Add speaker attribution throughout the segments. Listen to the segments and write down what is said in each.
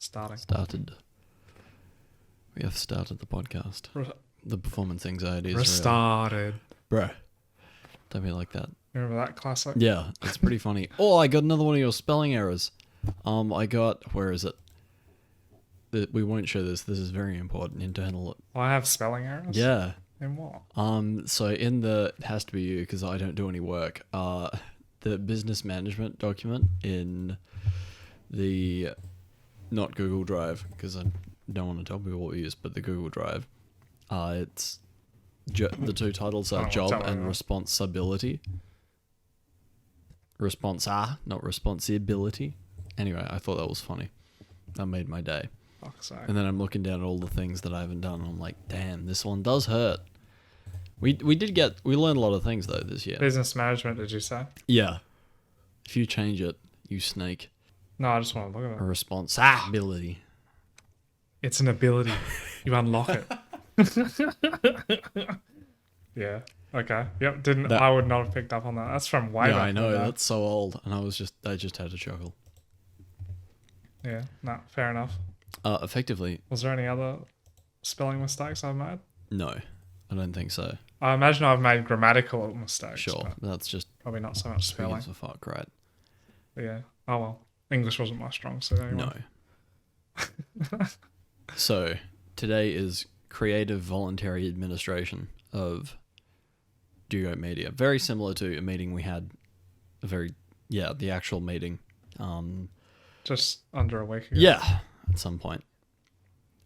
Speaker 1: Started. We have started the podcast. The performance anxiety is
Speaker 2: Restarted.
Speaker 1: real. Bruh. Don't be like that.
Speaker 2: Remember that classic?
Speaker 1: Yeah, it's pretty funny. Oh, I got another one of your spelling errors. I got... Where is it? We won't show this. This is very important. Internal...
Speaker 2: I have spelling errors?
Speaker 1: Yeah.
Speaker 2: In what?
Speaker 1: So in the... It has to be you, because I don't do any work. The business management document in the... Not Google Drive, because I don't want to tell people what we use, but the Google Drive. It's... the two titles are job and responsibility. Not responsibility. Anyway, I thought that was funny. That made my day.
Speaker 2: Fuck's sake.
Speaker 1: And then I'm looking down at all the things that I haven't done, and I'm like, damn, this one does hurt. We learned a lot of things though this year.
Speaker 2: Business management, did you say?
Speaker 1: Yeah. If you change it, you snake.
Speaker 2: No, I just want to look at
Speaker 1: A
Speaker 2: it.
Speaker 1: responsibility.
Speaker 2: It's an ability. You unlock it. Yeah. Okay. Yep. I would not have picked up on that. That's from way back.
Speaker 1: Yeah, I know.
Speaker 2: in the day.
Speaker 1: That's so old. And I just had to chuckle.
Speaker 2: Yeah. No, fair enough.
Speaker 1: Effectively,
Speaker 2: Was there any other spelling mistakes I've made?
Speaker 1: no. I don't think so.
Speaker 2: I imagine I've made grammatical mistakes.
Speaker 1: Sure.
Speaker 2: But
Speaker 1: That's just
Speaker 2: probably not so much
Speaker 1: who
Speaker 2: spelling.
Speaker 1: gives a fuck, right?
Speaker 2: But yeah. Oh well. English wasn't my strong suit anyway.
Speaker 1: No. So, today is creative voluntary administration of Dugite Media. Very similar to a meeting we had, the actual meeting.
Speaker 2: Just under a week ago.
Speaker 1: Yeah, at some point.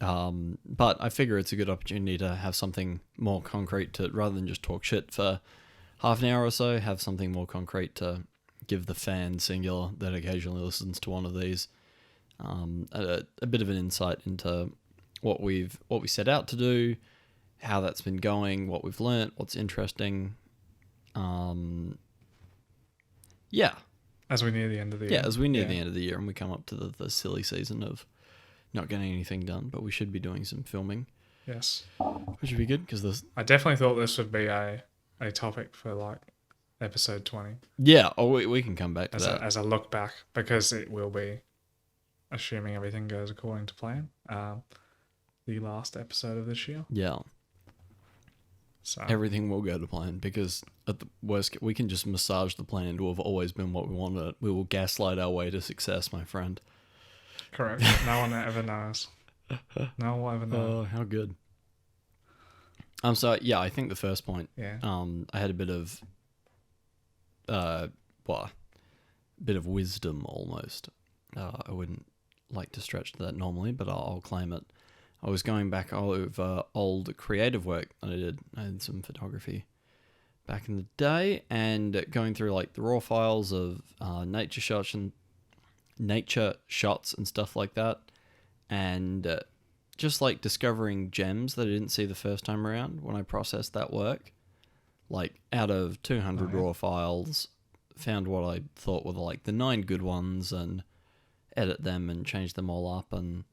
Speaker 1: But I figure it's a good opportunity to have something more concrete to, rather than just talk shit for half an hour or so, have something more concrete to give the fan singular that occasionally listens to one of these a bit of an insight into what we set out to do, how that's been going, what we've learnt, what's interesting. Yeah.
Speaker 2: As we near the end of the year.
Speaker 1: Yeah, as we near the end of the year and we come up to the silly season of not getting anything done, but we should be doing some filming.
Speaker 2: Yes.
Speaker 1: Which would be good because this...
Speaker 2: I definitely thought this would be a topic for like episode 20.
Speaker 1: Yeah, we can come back to that.
Speaker 2: As a look back, because it will be, assuming everything goes according to plan, the last episode of this year.
Speaker 1: Yeah.
Speaker 2: So
Speaker 1: Everything will go to plan because at the worst, we can just massage the plan to have always been what we wanted. We will gaslight our way to success, my friend.
Speaker 2: correct. No one ever knows. No one will ever know.
Speaker 1: Oh, how good. So yeah, I think the first point,
Speaker 2: Yeah.
Speaker 1: I had a bit of, bit of wisdom almost. I wouldn't like to stretch to that normally, but I'll claim it. I was going back over old creative work that I did. I did some photography back in the day, and going through like the raw files of nature shots and stuff like that, and just like discovering gems that I didn't see the first time around when I processed that work. Like out of 200 raw files, found what I thought were like the 9 good ones and edit them and change them all up. And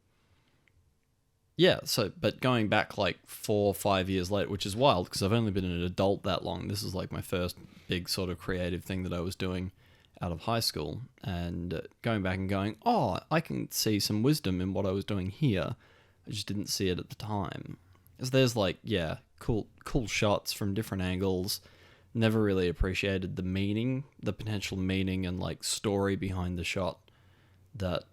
Speaker 1: yeah, but going back like 4 or 5 years later, which is wild because I've only been an adult that long. This is like my first big sort of creative thing that I was doing out of high school, and going back and going, oh, I can see some wisdom in what I was doing here. I just didn't see it at the time. Because there's like, yeah, cool shots from different angles. Never really appreciated the potential meaning and like story behind the shot that,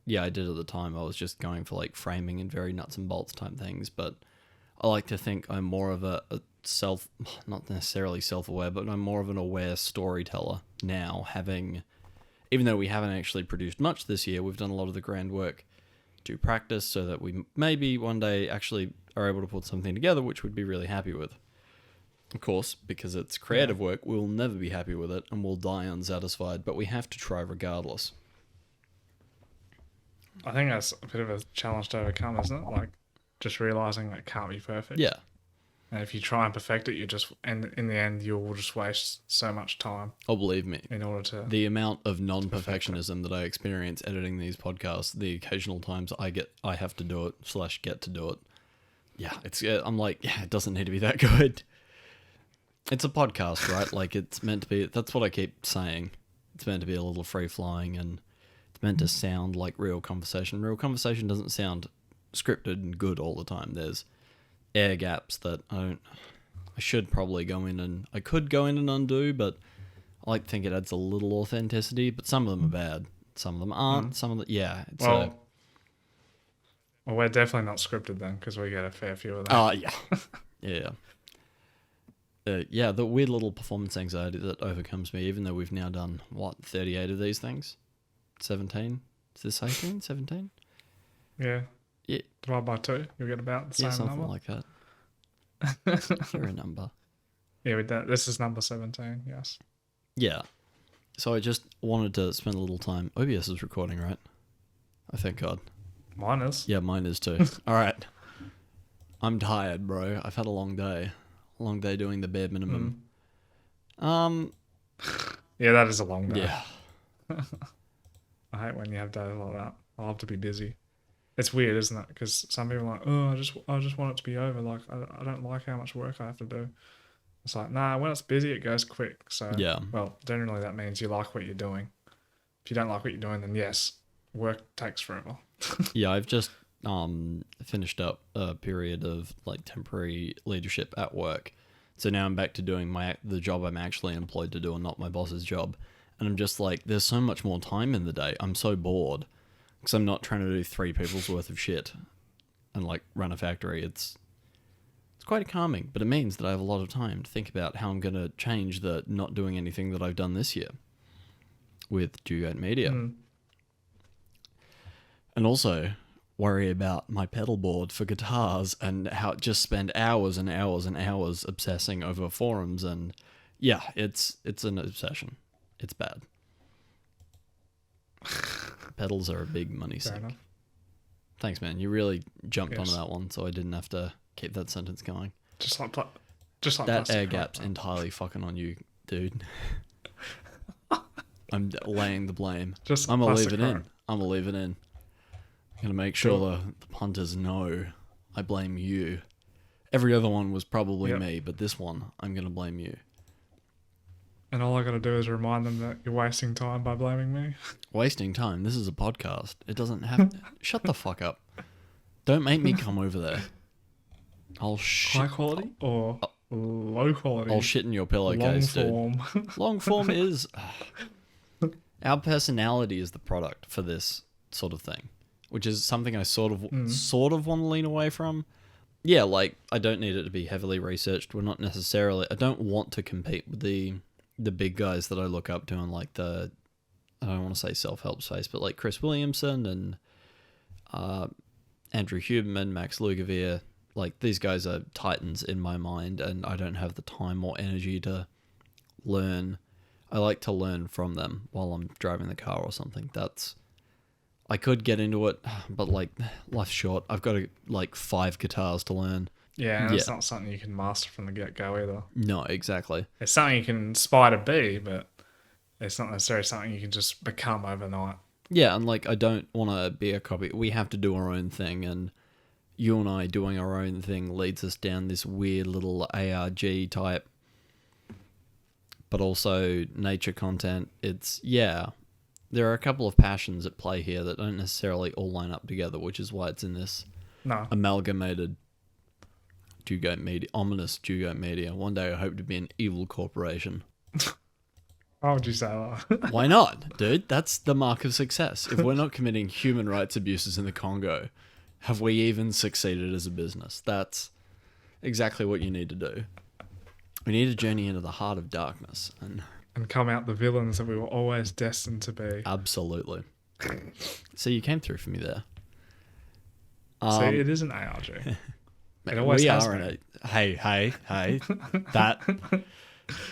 Speaker 1: yeah, I did at the time. I was just going for like framing and very nuts and bolts type things. But I like to think I'm more of a not necessarily self-aware, but I'm more of an aware storyteller now, even though we haven't actually produced much this year, we've done a lot of the grand work to practice so that we maybe one day actually are able to put something together, which we'd be really happy with. Of course, because it's creative work, we'll never be happy with it and we'll die unsatisfied, but we have to try regardless.
Speaker 2: I think that's a bit of a challenge to overcome, isn't it? Like, just realizing that it can't be perfect.
Speaker 1: Yeah.
Speaker 2: And if you try and perfect it, and in the end, you'll just waste so much time.
Speaker 1: Oh, believe me.
Speaker 2: In order to...
Speaker 1: The amount of non-perfectionism that I experience editing these podcasts, the occasional times I have to do it / get to do it. Yeah, I'm like, yeah, it doesn't need to be that good. It's a podcast, right? Like, it's meant to be, that's what I keep saying. It's meant to be a little free-flowing, and It's meant to sound like real conversation. Real conversation doesn't sound scripted and good all the time. There's air gaps that I should probably I could go in and undo, but I like to think it adds a little authenticity, but some of them are bad. Some of them aren't. Some of them, yeah.
Speaker 2: Well, we're definitely not scripted then, because we get a fair few of them.
Speaker 1: Oh, yeah. Yeah. Yeah, the weird little performance anxiety that overcomes me, even though we've now done, 38 of these things? 17? Is this 18? 17?
Speaker 2: Yeah.
Speaker 1: Yeah.
Speaker 2: Divide by 2, you'll get about the same
Speaker 1: something
Speaker 2: number.
Speaker 1: like that. You're a number.
Speaker 2: Yeah, this is number 17, yes.
Speaker 1: Yeah. So I just wanted to spend a little time. OBS is recording, right? I thank God.
Speaker 2: Mine is.
Speaker 1: Yeah, mine is too. All right. I'm tired, bro. I've had a long day. Long day doing the bare minimum.
Speaker 2: Yeah, that is a long day.
Speaker 1: Yeah.
Speaker 2: I hate when you have days like that. I love to be busy. It's weird, isn't it? Because some people are like, oh, I just want it to be over. Like, I don't like how much work I have to do. It's like, nah, when it's busy, it goes quick. So,
Speaker 1: Yeah.
Speaker 2: well, generally that means you like what you're doing. If you don't like what you're doing, then yes, work takes forever.
Speaker 1: Yeah, I've just finished up a period of like temporary leadership at work. So now I'm back to doing the job I'm actually employed to do and not my boss's job. And I'm just like, there's so much more time in the day. I'm so bored because I'm not trying to do 3 people's worth of shit and like run a factory. It's quite calming, but it means that I have a lot of time to think about how I'm going to change the not doing anything that I've done this year with Dugite Media. And also worry about my pedal board for guitars and how just spend hours and hours and hours obsessing over forums. And yeah, it's an obsession. It's bad. Pedals are a big money sink.
Speaker 2: enough.
Speaker 1: Thanks, man. You really jumped
Speaker 2: Yes.
Speaker 1: onto that one, so I didn't have to keep that sentence going.
Speaker 2: Just like
Speaker 1: That
Speaker 2: plastic
Speaker 1: air
Speaker 2: pipe,
Speaker 1: gap's
Speaker 2: right?
Speaker 1: entirely fucking on you, dude. I'm laying the blame.
Speaker 2: Just
Speaker 1: I'm gonna leave
Speaker 2: plastic
Speaker 1: it in.
Speaker 2: pipe.
Speaker 1: I'm gonna leave it in. I'm gonna make sure the punters know I blame you. Every other one was probably
Speaker 2: Yep.
Speaker 1: me, but this one, I'm gonna blame you.
Speaker 2: And all I got to do is remind them that you're wasting time by blaming me.
Speaker 1: Wasting time. This is a podcast. It doesn't have... Shut the fuck up. Don't make me come over there. I'll shit...
Speaker 2: High quality or low quality?
Speaker 1: I'll shit in your
Speaker 2: long
Speaker 1: pillowcase, dude.
Speaker 2: form.
Speaker 1: Long form is... Our personality is the product for this sort of thing, which is something I sort of want to lean away from. Yeah, like, I don't need it to be heavily researched. We're not necessarily... I don't want to compete with the big guys that I look up to in, like, I don't want to say self-help space, but, like, Chris Williamson and Andrew Huberman, Max Lugavere. Like, these guys are titans in my mind, and I don't have the time or energy to learn. I like to learn from them while I'm driving the car or something. I could get into it, but, like, life's short. I've got, like, 5 guitars to learn.
Speaker 2: Yeah, and it's not something you can master from the get-go either.
Speaker 1: No, exactly.
Speaker 2: It's something you can aspire to be, but it's not necessarily something you can just become overnight.
Speaker 1: Yeah, and, like, I don't want to be a copy. We have to do our own thing, and you and I doing our own thing leads us down this weird little ARG type, but also nature content. There are a couple of passions at play here that don't necessarily all line up together, which is why it's in this amalgamated Dugite Media, ominous Dugite Media. One day I hope to be an evil corporation.
Speaker 2: Why would you say that?
Speaker 1: Why not, dude? That's the mark of success. If we're not committing human rights abuses in the Congo, have we even succeeded as a business? That's exactly what you need to do. We need to journey into the heart of darkness. And
Speaker 2: come out the villains that we were always destined to be.
Speaker 1: absolutely. So you came through for me there.
Speaker 2: See, it is an ARG. It always
Speaker 1: we
Speaker 2: has
Speaker 1: are in
Speaker 2: been.
Speaker 1: a... Hey. That...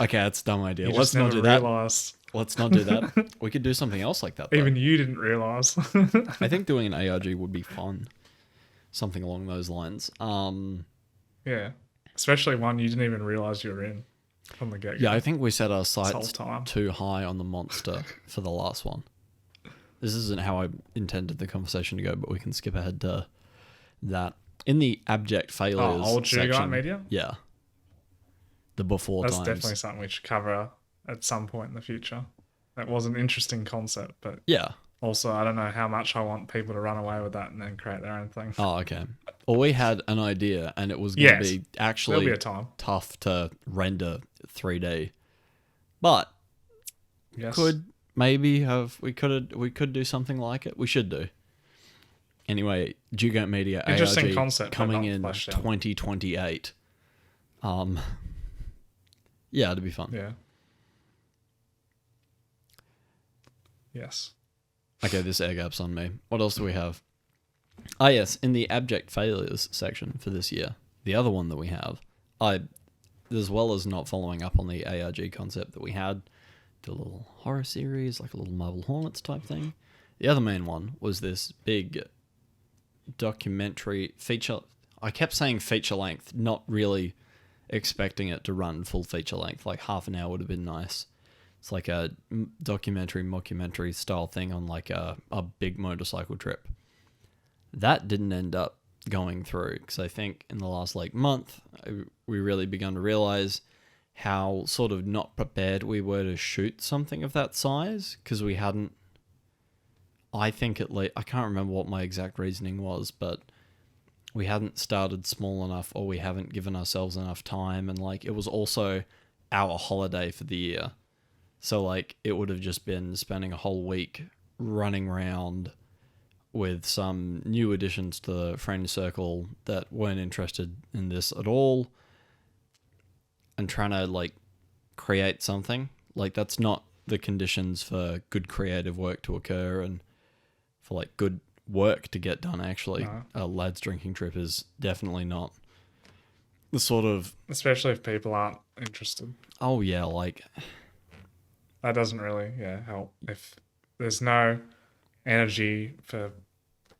Speaker 1: Okay, that's a dumb idea.
Speaker 2: You
Speaker 1: Let's
Speaker 2: just
Speaker 1: not
Speaker 2: never
Speaker 1: do that.
Speaker 2: realised.
Speaker 1: Let's not do that. We could do something else like that, though.
Speaker 2: Even you didn't realise.
Speaker 1: I think doing an ARG would be fun. Something along those lines.
Speaker 2: Yeah. Especially one you didn't even realise you were in from the get-go.
Speaker 1: Yeah, I think we set our
Speaker 2: This whole
Speaker 1: sights
Speaker 2: time.
Speaker 1: too high on the monster for the last one. This isn't how I intended the conversation to go, but we can skip ahead to that. In the abject failures
Speaker 2: old
Speaker 1: section,
Speaker 2: Dugite Media?
Speaker 1: Yeah. The before
Speaker 2: That's
Speaker 1: times.
Speaker 2: definitely something we should cover at some point in the future. That was an interesting concept, but
Speaker 1: Yeah.
Speaker 2: Also, I don't know how much I want people to run away with that and then create their own thing.
Speaker 1: Oh, okay. Well, we had an idea, and it was going to
Speaker 2: Yes,
Speaker 1: be
Speaker 2: there'll be
Speaker 1: actually
Speaker 2: a time.
Speaker 1: tough to render 3D, but
Speaker 2: Yes.
Speaker 1: could maybe have we could do something like it. We should do. Anyway, Dugite Media
Speaker 2: Interesting
Speaker 1: ARG
Speaker 2: concept, but
Speaker 1: coming
Speaker 2: not
Speaker 1: in
Speaker 2: fleshed out.
Speaker 1: 2028. Um, yeah, it'd be fun.
Speaker 2: Yeah. Yes.
Speaker 1: Okay, this air gap's on me. What else do we have? Ah, yes, in the abject failures section for this year, the other one that we have, as well as not following up on the ARG concept that we had, did a little horror series, like a little Marble Hornets type thing. The other main one was this big documentary feature. I kept saying feature length, not really expecting it to run full feature length. Like half an hour would have been nice. It's like a documentary, mockumentary style thing on like a big motorcycle trip. That didn't end up going through because I think in the last like month we really begun to realize how sort of not prepared we were to shoot something of that size because we hadn't. I think I can't remember what my exact reasoning was, but we hadn't started small enough or we haven't given ourselves enough time, and like it was also our holiday for the year. So like it would have just been spending a whole week running around with some new additions to the friend circle that weren't interested in this at all and trying to like create something. Like that's not the conditions for good creative work to occur and for like good work to get done actually.
Speaker 2: No.
Speaker 1: A lads drinking trip is definitely not the sort of
Speaker 2: Especially if people aren't interested.
Speaker 1: oh yeah, like
Speaker 2: That doesn't really, help. If there's no energy for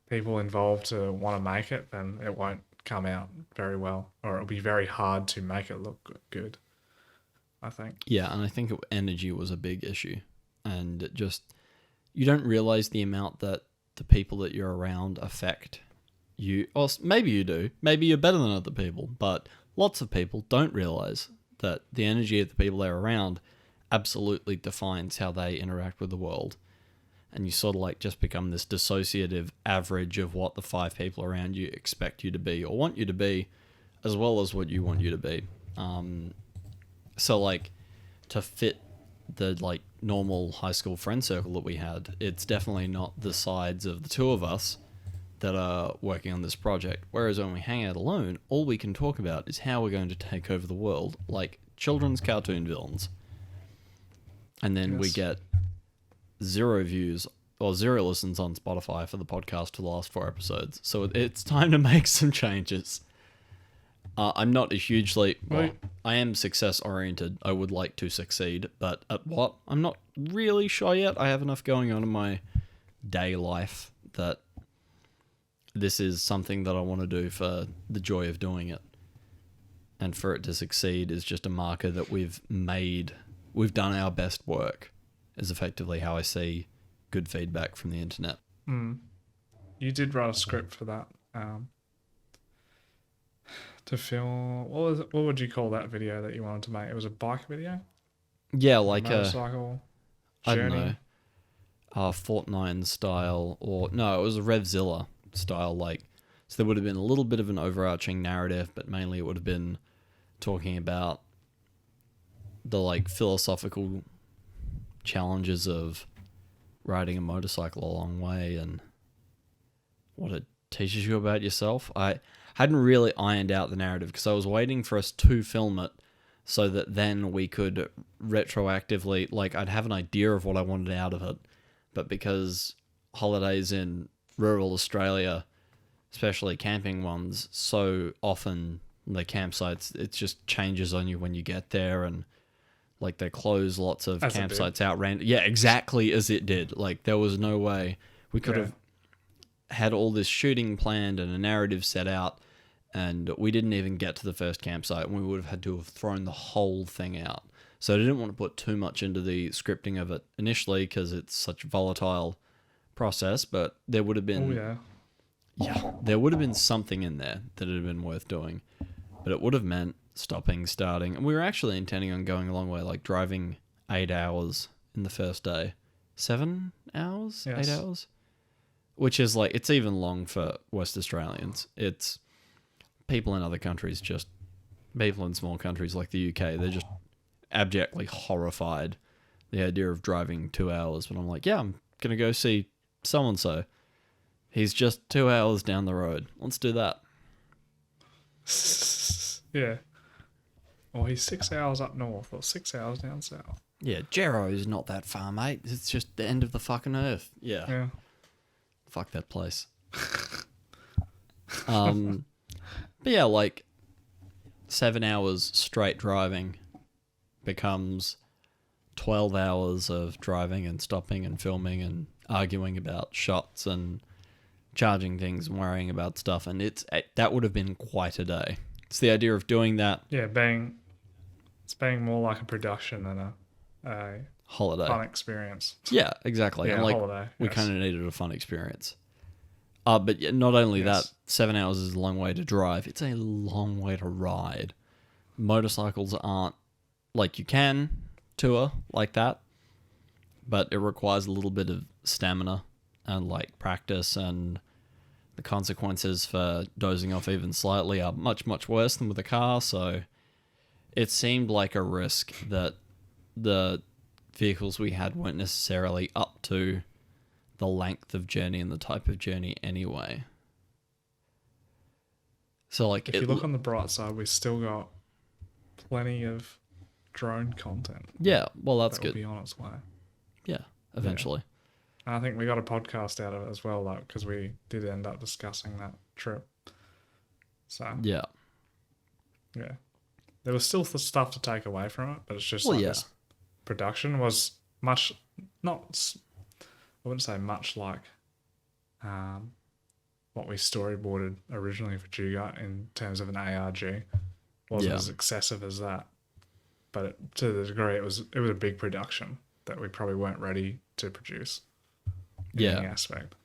Speaker 2: people involved to want to make it, then it won't come out very well, or it'll be very hard to make it look good, I think.
Speaker 1: yeah, and I think energy was a big issue. And it just you don't realize the amount that the people that you're around affect you. Or maybe you do. Maybe you're better than other people, but lots of people don't realize that the energy of the people they're around absolutely defines how they interact with the world. And you sort of like just become this dissociative average of what the 5 people around you expect you to be or want you to be, as well as what you want you to be. So like to fit the like normal high school friend circle that we had, it's definitely not the sides of the two of us that are working on this project. Whereas when we hang out alone, all we can talk about is how we're going to take over the world, like children's cartoon villains. And then we
Speaker 2: Yes.
Speaker 1: get 0 views or 0 listens on Spotify for the podcast for the last 4 episodes. So it's time to make some changes. I'm not a hugely... Well, I am success-oriented. I would like to succeed, but at what? I'm not really sure yet. I have enough going on in my day life that this is something that I want to do for the joy of doing it. And for it to succeed is just a marker that we've done our best work, is effectively how I see good feedback from the internet.
Speaker 2: You did write a script for that. To film, what would you call that video that you wanted to make? It was a bike video?
Speaker 1: Yeah, like a
Speaker 2: motorcycle
Speaker 1: I don't
Speaker 2: journey?
Speaker 1: know, Fortnite style, or no, it was a Revzilla style. Like, so there would have been a little bit of an overarching narrative, but mainly it would have been talking about the like philosophical challenges of riding a motorcycle a long way and what it teaches you about yourself. I hadn't really ironed out the narrative because I was waiting for us to film it so that then we could retroactively, like, I'd have an idea of what I wanted out of it. But because holidays in rural Australia, especially camping ones, so often the campsites, it just changes on you when you get there, and like they close lots of
Speaker 2: As it did.
Speaker 1: campsites out random. Yeah, exactly as it did. Like there was no way we could have had all this shooting planned and a narrative set out, and we didn't even get to the first campsite, and we would have had to have thrown the whole thing out. So I didn't want to put too much into the scripting of it initially because it's such a volatile process, but there would have been there would have been something in there that would have been worth doing. But it would have meant stopping, starting, and we were actually intending on going a long way, like driving 8 hours in the first day 7 hours,
Speaker 2: Yes.
Speaker 1: 8 hours, which is like, it's even long for West Australians. It's people in other countries, just people in small countries like the UK, they're just abjectly horrified the idea of driving 2 hours. But I'm like, yeah, I'm gonna go see so and so. He's just 2 hours down the road. Let's do that.
Speaker 2: Yeah. Or he's 6 hours up north or 6 hours down south.
Speaker 1: Yeah, Jero's not that far, mate. It's just the end of the fucking earth. Yeah.
Speaker 2: Yeah.
Speaker 1: Fuck that place. But yeah, like 7 hours straight driving becomes 12 hours of driving and stopping and filming and arguing about shots and charging things and worrying about stuff. And that would have been quite a day. It's the idea of doing that.
Speaker 2: Yeah, it's being more like a production than a
Speaker 1: Holiday.
Speaker 2: fun experience.
Speaker 1: Yeah, exactly.
Speaker 2: Yeah,
Speaker 1: and like
Speaker 2: holiday.
Speaker 1: we
Speaker 2: Yes.
Speaker 1: kind of needed a fun experience. But yeah, not only
Speaker 2: Yes.
Speaker 1: that, 7 hours is a long way to drive. It's a long way to ride. Motorcycles aren't like, you can tour like that, but it requires a little bit of stamina and like practice, and the consequences for dozing off even slightly are much, much worse than with a car. So it seemed like a risk that the vehicles we had weren't necessarily up to the length of journey and the type of journey anyway. So like,
Speaker 2: If you look on the bright side, we've still got plenty of drone content
Speaker 1: yeah, well, that's
Speaker 2: that will
Speaker 1: good.
Speaker 2: be on its way.
Speaker 1: Yeah, eventually.
Speaker 2: And I think we got a podcast out of it as well, like, because we did end up discussing that trip. So
Speaker 1: Yeah.
Speaker 2: there was still stuff to take away from it, but it's just
Speaker 1: Well,
Speaker 2: like
Speaker 1: yeah.
Speaker 2: this production was much not. I wouldn't say much like what we storyboarded originally for Dugite in terms of an ARG. Wasn't
Speaker 1: Yeah.
Speaker 2: as excessive as that, but to the degree it was a big production that we probably weren't ready to produce. In
Speaker 1: Yeah.
Speaker 2: any aspect.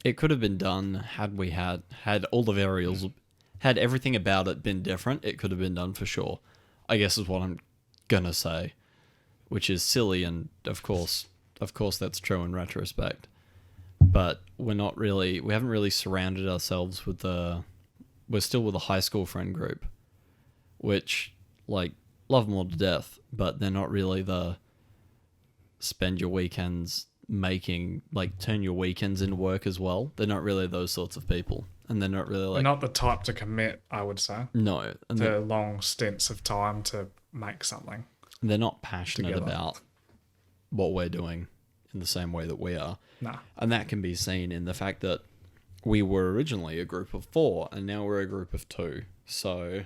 Speaker 1: It could have been done had we had all the variables, had everything about it been different. It could have been done for sure, I guess is what I'm gonna say, which is silly, and of course that's true in retrospect. But we haven't really surrounded ourselves with we're still with a high school friend group, which, like, love them all to death, but they're not really the spend your weekends making, like, turn your weekends into work as well. They're not really those sorts of people, and they're not really
Speaker 2: We're
Speaker 1: like,
Speaker 2: not the type to commit, I would say,
Speaker 1: no, and
Speaker 2: to long stints of time to make something.
Speaker 1: they're not passionate
Speaker 2: Together.
Speaker 1: about what we're doing in the same way that we are.
Speaker 2: Nah.
Speaker 1: And that can be seen in the fact that we were originally a group of 4 and now we're a group of 2. So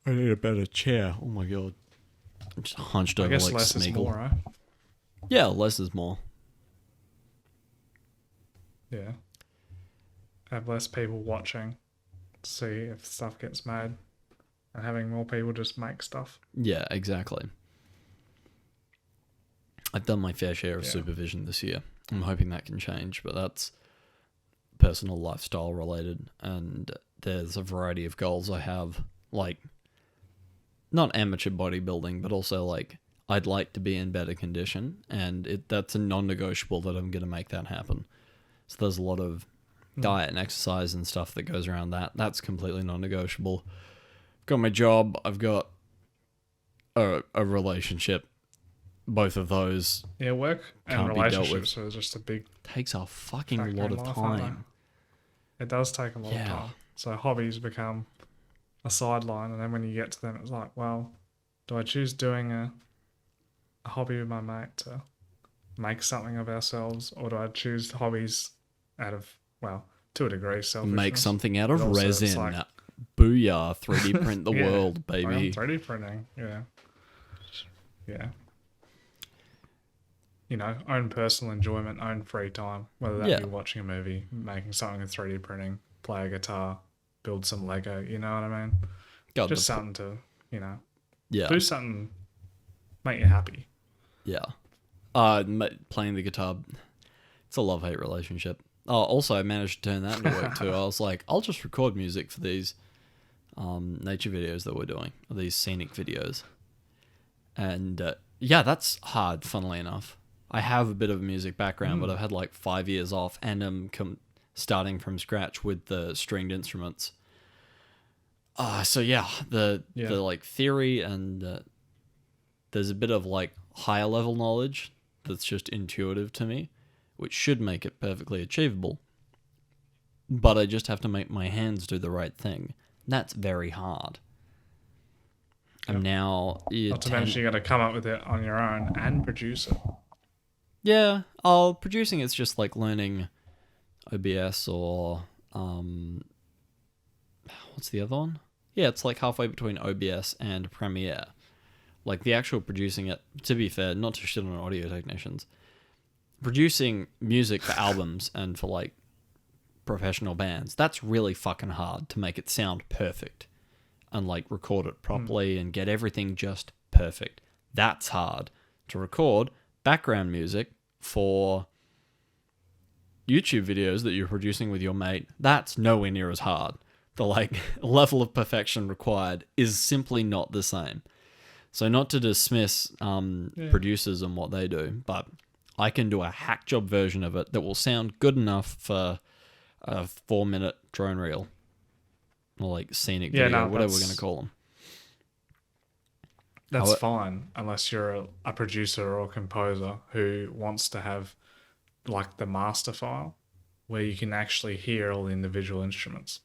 Speaker 1: I need a better chair. Oh my god. I'm just hunched
Speaker 2: I
Speaker 1: over
Speaker 2: guess
Speaker 1: like
Speaker 2: less is
Speaker 1: Smeagol.
Speaker 2: more, eh?
Speaker 1: Yeah, less is more.
Speaker 2: Yeah. Have less people watching to see if stuff gets made, and having more people just make stuff.
Speaker 1: Yeah, exactly. I've done my fair share of
Speaker 2: Yeah.
Speaker 1: supervision this year. I'm hoping that can change, but that's personal lifestyle related, and there's a variety of goals I have, like, not amateur bodybuilding, but also like I'd like to be in better condition, and that's a non-negotiable that I'm going to make that happen. So there's a lot of diet and exercise and stuff that goes around that. That's completely non-negotiable. Got my job. I've got a relationship. Both of those
Speaker 2: Yeah, work and
Speaker 1: Can't be dealt with.
Speaker 2: relationships are just a big
Speaker 1: takes a fucking
Speaker 2: factor
Speaker 1: lot
Speaker 2: in
Speaker 1: of
Speaker 2: life, aren't they?
Speaker 1: time.
Speaker 2: It does take a lot
Speaker 1: Yeah.
Speaker 2: of time. So hobbies become a sideline, and then when you get to them, it's like, well, do I choose doing a hobby with my mate to make something of ourselves, or do I choose hobbies out of, well, to a degree, selfishness?
Speaker 1: Make something out of
Speaker 2: But also it's
Speaker 1: resin.
Speaker 2: like-
Speaker 1: Booyah! 3D print the
Speaker 2: Yeah.
Speaker 1: world,
Speaker 2: Like,
Speaker 1: baby.
Speaker 2: I'm 3D printing, yeah. You know, own personal enjoyment, own free time, whether that
Speaker 1: Yeah.
Speaker 2: be watching a movie, making something in 3D printing, play a guitar, build some Lego, you know what I mean?
Speaker 1: God,
Speaker 2: Just something to,
Speaker 1: yeah,
Speaker 2: do something, make you happy.
Speaker 1: yeah. Playing the guitar, it's a love-hate relationship. Oh, also, I managed to turn that into work too. I was like, I'll just record music for these nature videos that we're doing, or these scenic videos. And Yeah, that's hard, funnily enough. I have a bit of a music background, but I've had like 5 years off and I'm starting from scratch with the stringed instruments. So yeah, the like theory and there's a bit of like higher level knowledge that's just intuitive to me, which should make it perfectly achievable. But I just have to make my hands do the right thing. That's very hard. I'm now
Speaker 2: Not to mention you got to come up with it on your own and produce it.
Speaker 1: Yeah, producing it's just like learning OBS or what's the other one? Yeah, it's like halfway between OBS and Premiere. Like the actual producing it, to be fair, not to shit on audio technicians, producing music for albums and for like professional bands, that's really fucking hard to make it sound perfect and like record it properly and get everything just perfect. That's hard. To record background music for YouTube videos that you're producing with your mate, that's nowhere near as hard. The like level of perfection required is simply not the same. So not to dismiss producers and what they do, but I can do a hack job version of it that will sound good enough for a 4-minute drone reel or like scenic video, whatever we're going to call them.
Speaker 2: That's fine unless you're a producer or a composer who wants to have like the master file where you can actually hear all the individual instruments.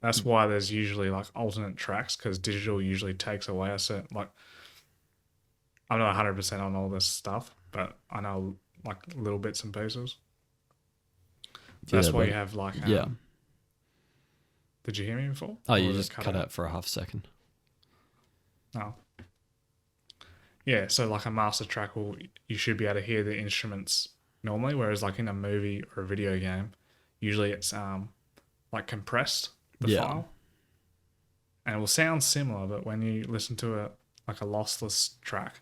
Speaker 2: That's why there's usually like alternate tracks, because digital usually takes away a certain, like, I'm not 100% on all this stuff, but I know like little bits and pieces. That's why you have like did you hear me before?
Speaker 1: Oh, you just cut out for a half second.
Speaker 2: Oh. Yeah, so like a master track you should be able to hear the instruments normally, whereas like in a movie or a video game, usually it's like compressed, the file. And it will sound similar, but when you listen to a lossless track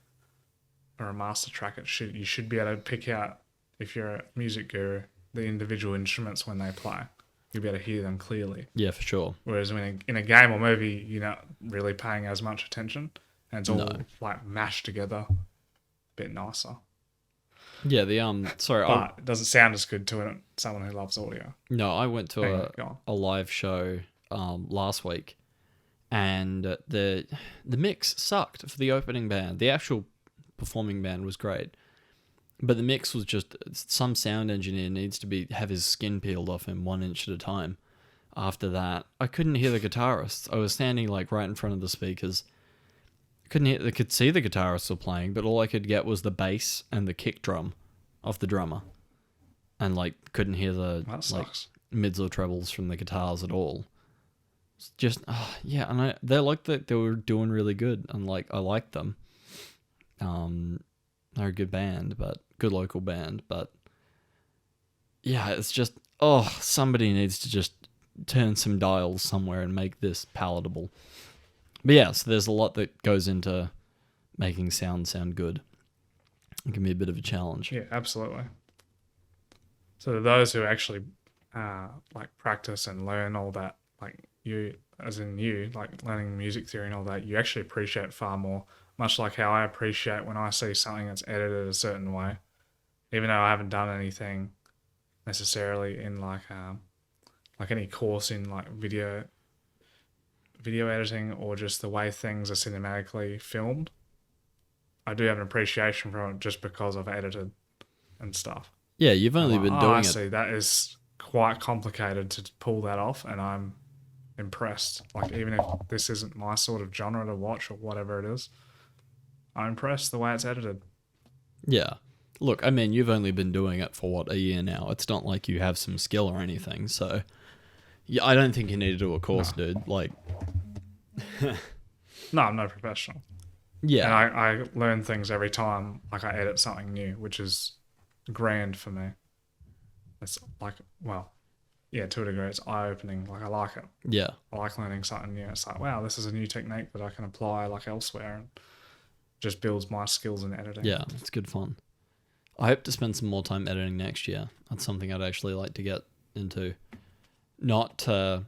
Speaker 2: or a master track, you should be able to pick out, if you're a music guru, the individual instruments when they play. You'll be able to hear them clearly.
Speaker 1: Yeah, for sure.
Speaker 2: Whereas when in a game or movie, you're not really paying as much attention, and it's all like mashed together, a bit nicer.
Speaker 1: Yeah,
Speaker 2: but it doesn't sound as good to someone who loves audio.
Speaker 1: No, I went to a live show last week, and the mix sucked for the opening band. The actual performing band was great, but the mix was just, some sound engineer needs to have his skin peeled off him 1 inch at a time. After that, I couldn't hear the guitarists. I was standing like right in front of the speakers. I could see the guitarists were playing, but all I could get was the bass and the kick drum of the drummer, and like couldn't hear the like mids or trebles from the guitars at all. It's just and they looked that they were doing really good, and like I liked them. They're a good band, but good local band, but yeah, it's just somebody needs to just turn some dials somewhere and make this palatable. But yeah, so there's a lot that goes into making sound good. It can be a bit of a challenge.
Speaker 2: Yeah, absolutely. So those who actually like practice and learn all that, like you, like learning music theory and all that, you actually appreciate far more. Much like how I appreciate when I see something that's edited a certain way, even though I haven't done anything necessarily in like any course in like video editing or just the way things are cinematically filmed. I do have an appreciation for it just because I've edited and stuff.
Speaker 1: Yeah, you've only been doing it.
Speaker 2: I see, that is quite complicated to pull that off, and I'm impressed. Like, even if this isn't my sort of genre to watch or whatever it is, I'm impressed the way it's edited.
Speaker 1: Yeah. Look, I mean, you've only been doing it for, a year now? It's not like you have some skill or anything, so... Yeah, I don't think you need to do a course, dude. Like...
Speaker 2: No, I'm no professional.
Speaker 1: Yeah.
Speaker 2: And I learn things every time, like, I edit something new, which is grand for me. It's like, well, yeah, to a degree, it's eye-opening. Like, I like it.
Speaker 1: Yeah.
Speaker 2: I like learning something new. It's like, wow, this is a new technique that I can apply, like, elsewhere, and just builds my skills in editing.
Speaker 1: Yeah, it's good fun. I hope to spend some more time editing next year. That's something I'd actually like to get into. Not to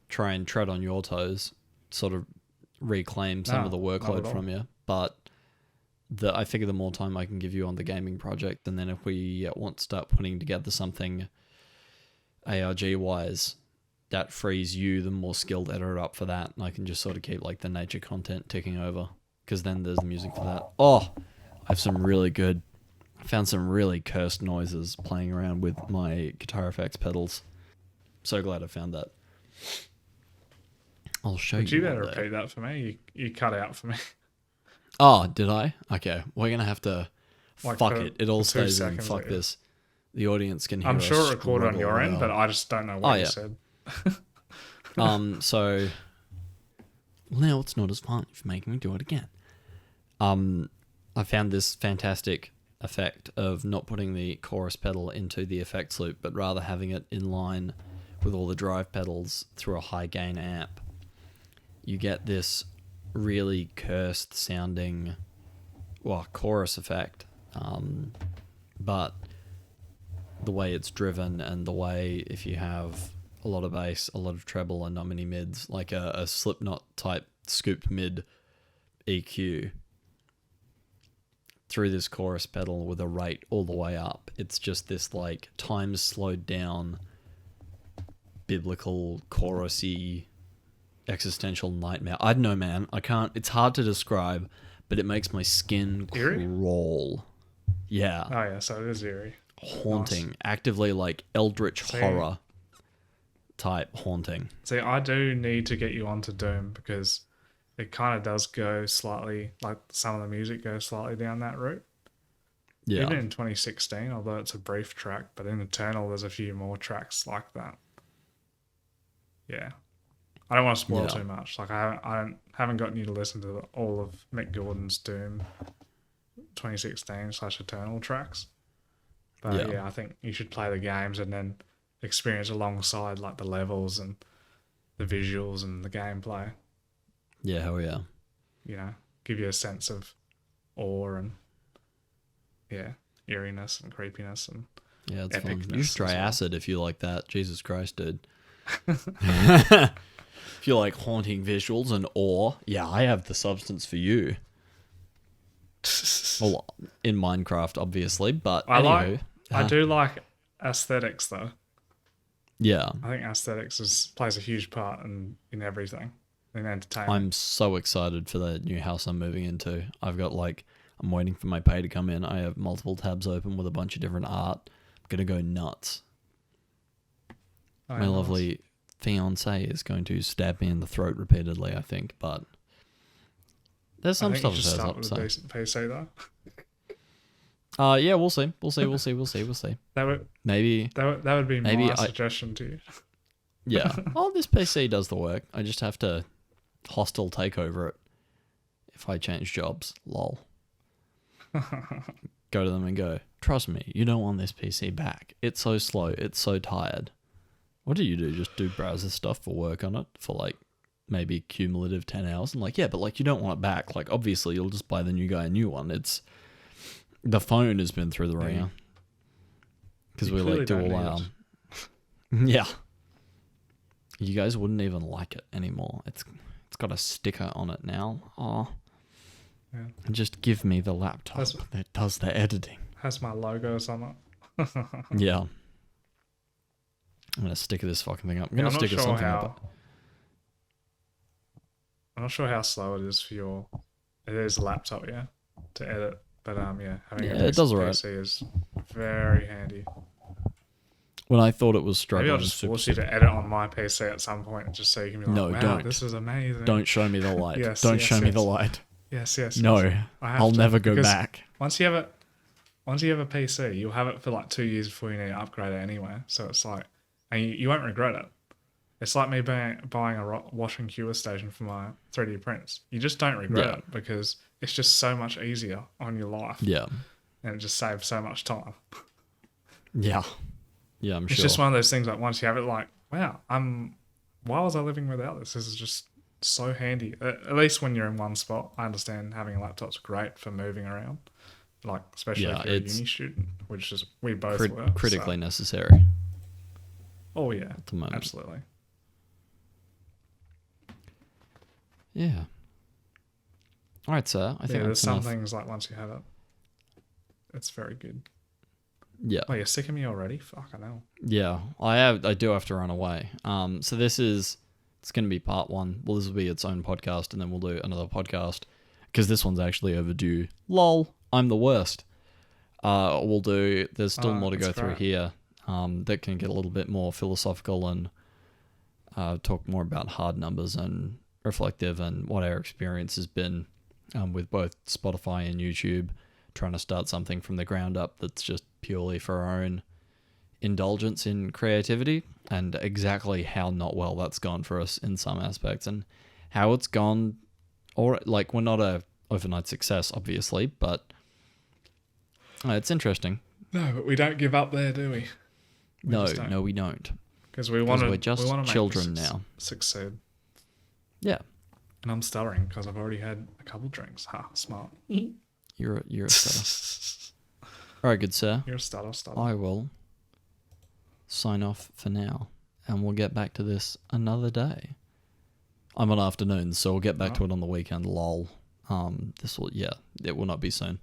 Speaker 1: try and tread on your toes, sort of reclaim some of the workload from you, but I figure the more time I can give you on the gaming project, and then if we want to start putting together something ARG wise, that frees you, the more skilled editor, up for that, and I can just sort of keep like the nature content ticking over, because then there's the music for that. Oh, I found some really cursed noises playing around with my guitar effects pedals. So glad I found that. I'll show
Speaker 2: Would
Speaker 1: you.
Speaker 2: you better repeat that for me? You cut out for me.
Speaker 1: Oh, did I? Okay, we're gonna have to.
Speaker 2: Like
Speaker 1: fuck
Speaker 2: for-
Speaker 1: it. It all
Speaker 2: for 2
Speaker 1: stays in.
Speaker 2: seconds
Speaker 1: Fuck
Speaker 2: later.
Speaker 1: this. The audience can hear
Speaker 2: I'm
Speaker 1: us
Speaker 2: sure it recorded on
Speaker 1: struggle
Speaker 2: your end, but
Speaker 1: well.
Speaker 2: I just don't know what you
Speaker 1: yeah.
Speaker 2: said.
Speaker 1: So now it's not as fun if you're making me do it again. I found this fantastic effect of not putting the chorus pedal into the effects loop, but rather having it in line with all the drive pedals through a high gain amp. You get this really cursed sounding, chorus effect, but the way it's driven and the way, if you have a lot of bass, a lot of treble, and not many mids, like a Slipknot type scooped mid EQ through this chorus pedal with a rate all the way up, it's just this like times slowed down biblical chorusy existential nightmare. I don't know, man. I can't. It's hard to describe, but it makes my skin
Speaker 2: Eerie?
Speaker 1: crawl. Yeah,
Speaker 2: Oh yeah, so it is eerie.
Speaker 1: haunting,
Speaker 2: Nice.
Speaker 1: actively like eldritch
Speaker 2: See?
Speaker 1: horror type haunting.
Speaker 2: See, I do need to get you onto Doom because it kind of does go slightly, like some of the music goes slightly down that route.
Speaker 1: Yeah,
Speaker 2: Even in 2016, although it's a brief track, but in Eternal, there's a few more tracks like that. Yeah. I don't want to spoil
Speaker 1: Yeah.
Speaker 2: too much. Like I haven't gotten you to listen to all of Mick Gordon's Doom 2016/Eternal tracks. But yeah, I think you should play the games and then experience alongside like the levels and the visuals and the gameplay.
Speaker 1: yeah, hell yeah.
Speaker 2: You know, give you a sense of awe and eeriness and creepiness and
Speaker 1: Yeah, it's fun.
Speaker 2: epicness
Speaker 1: You should try
Speaker 2: as well.
Speaker 1: acid if you like that. Jesus Christ, dude. If you like haunting visuals and awe, yeah, I have the substance for you. Well, in Minecraft, obviously, but anywho,
Speaker 2: I do like aesthetics though.
Speaker 1: yeah,
Speaker 2: I think aesthetics plays a huge part in everything, in entertainment.
Speaker 1: I'm so excited for the new house I'm moving into. I'm waiting for my pay to come in. I have multiple tabs open with a bunch of different art. I'm gonna go nuts.
Speaker 2: Oh,
Speaker 1: My
Speaker 2: nice.
Speaker 1: lovely fiance is going to stab me in the throat repeatedly, I think, but there's some
Speaker 2: I think
Speaker 1: stuff
Speaker 2: you
Speaker 1: that
Speaker 2: should
Speaker 1: shows
Speaker 2: start
Speaker 1: up.
Speaker 2: with
Speaker 1: So,
Speaker 2: a decent PC though.
Speaker 1: yeah, we'll see. We'll see.
Speaker 2: That would
Speaker 1: Maybe,
Speaker 2: be
Speaker 1: maybe
Speaker 2: my
Speaker 1: I-
Speaker 2: suggestion to you.
Speaker 1: yeah. Oh, this PC does the work. I just have to hostile take over it. If I change jobs, lol. Go to them and go, trust me, you don't want this PC back. It's so slow. It's so tired. What do you do? Just do browser stuff for work on it for like maybe cumulative 10 hours? I'm like, yeah, but like you don't want it back. Like obviously you'll just buy the new guy a new one. It's the phone has been through the ringer. Because
Speaker 2: You
Speaker 1: we
Speaker 2: clearly
Speaker 1: like do
Speaker 2: don't
Speaker 1: all
Speaker 2: need
Speaker 1: our yeah. You guys wouldn't even like it anymore. It's got a sticker on it now. Oh.
Speaker 2: Yeah.
Speaker 1: And just give me the laptop that does the editing.
Speaker 2: Has my logos on it.
Speaker 1: Yeah. I'm gonna sticker this fucking thing up. I'm gonna
Speaker 2: I'm not
Speaker 1: sticker
Speaker 2: sure
Speaker 1: something
Speaker 2: how.
Speaker 1: up.
Speaker 2: I'm not sure how slow it is for your. It is a laptop, yeah, to edit. But having
Speaker 1: Yeah,
Speaker 2: a
Speaker 1: it does alright.
Speaker 2: PC is very handy.
Speaker 1: When I thought it was
Speaker 2: Maybe
Speaker 1: struggling,
Speaker 2: I'll just
Speaker 1: super
Speaker 2: force you to edit on my PC at some point, just so you can be like,
Speaker 1: No,
Speaker 2: "Wow,
Speaker 1: don't.
Speaker 2: this is amazing."
Speaker 1: don't show me the light.
Speaker 2: Yes,
Speaker 1: Don't
Speaker 2: yes,
Speaker 1: show me the
Speaker 2: yes.
Speaker 1: light.
Speaker 2: Yes.
Speaker 1: No,
Speaker 2: I have
Speaker 1: I'll
Speaker 2: to,
Speaker 1: never go
Speaker 2: because
Speaker 1: back.
Speaker 2: Once you have a PC, you'll have it for like 2 years before you need to upgrade it anyway. So it's like, and you won't regret it. It's like me buying a wash and cure station for my 3D prints. You just don't regret it because it's just so much easier on your life.
Speaker 1: Yeah.
Speaker 2: And it just saves so much time.
Speaker 1: Yeah. Yeah, I'm
Speaker 2: It's
Speaker 1: sure.
Speaker 2: just one of those things like once you have it, like, wow, why was I living without this? This is just so handy. At least when you're in one spot. I understand having a laptop's great for moving around. Like, especially
Speaker 1: Yeah,
Speaker 2: if you're a
Speaker 1: it's
Speaker 2: uni student, which is, we both were.
Speaker 1: critically
Speaker 2: so.
Speaker 1: necessary
Speaker 2: Oh, yeah.
Speaker 1: at the moment.
Speaker 2: Absolutely.
Speaker 1: Yeah. All right, sir. I think
Speaker 2: there's
Speaker 1: that's
Speaker 2: some
Speaker 1: enough.
Speaker 2: things like once you have it, it's very good.
Speaker 1: Yeah.
Speaker 2: Oh, you're sick of me already? Fucking hell.
Speaker 1: Yeah, I do have to run away. So it's going to be part one. Well, this will be its own podcast, and then we'll do another podcast because this one's actually overdue. Lol, I'm the worst. There's still more to go through here. That can get a little bit more philosophical and talk more about hard numbers and reflective and what our experience has been with both Spotify and YouTube, trying to start something from the ground up that's just purely for our own indulgence in creativity, and exactly how not well that's gone for us in some aspects, and how it's gone, or like we're not a overnight success, obviously, but it's interesting.
Speaker 2: No, but we don't give up there, do we?
Speaker 1: No, we don't.
Speaker 2: Because we're
Speaker 1: just children now.
Speaker 2: Succeed.
Speaker 1: Yeah.
Speaker 2: And I'm stuttering because I've already had a couple drinks. Ha, smart.
Speaker 1: You're a stutter. All right, good sir.
Speaker 2: You're a stutter.
Speaker 1: I will sign off for now, and we'll get back to this another day. I'm on afternoons, so we'll get back to it on the weekend. Lol. It will not be soon.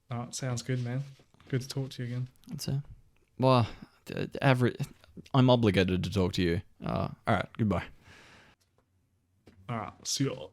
Speaker 2: All right, sounds good, man. Good to talk to you again.
Speaker 1: That's it. Well, I'm obligated to talk to you. All right, goodbye.
Speaker 2: All right, see you all.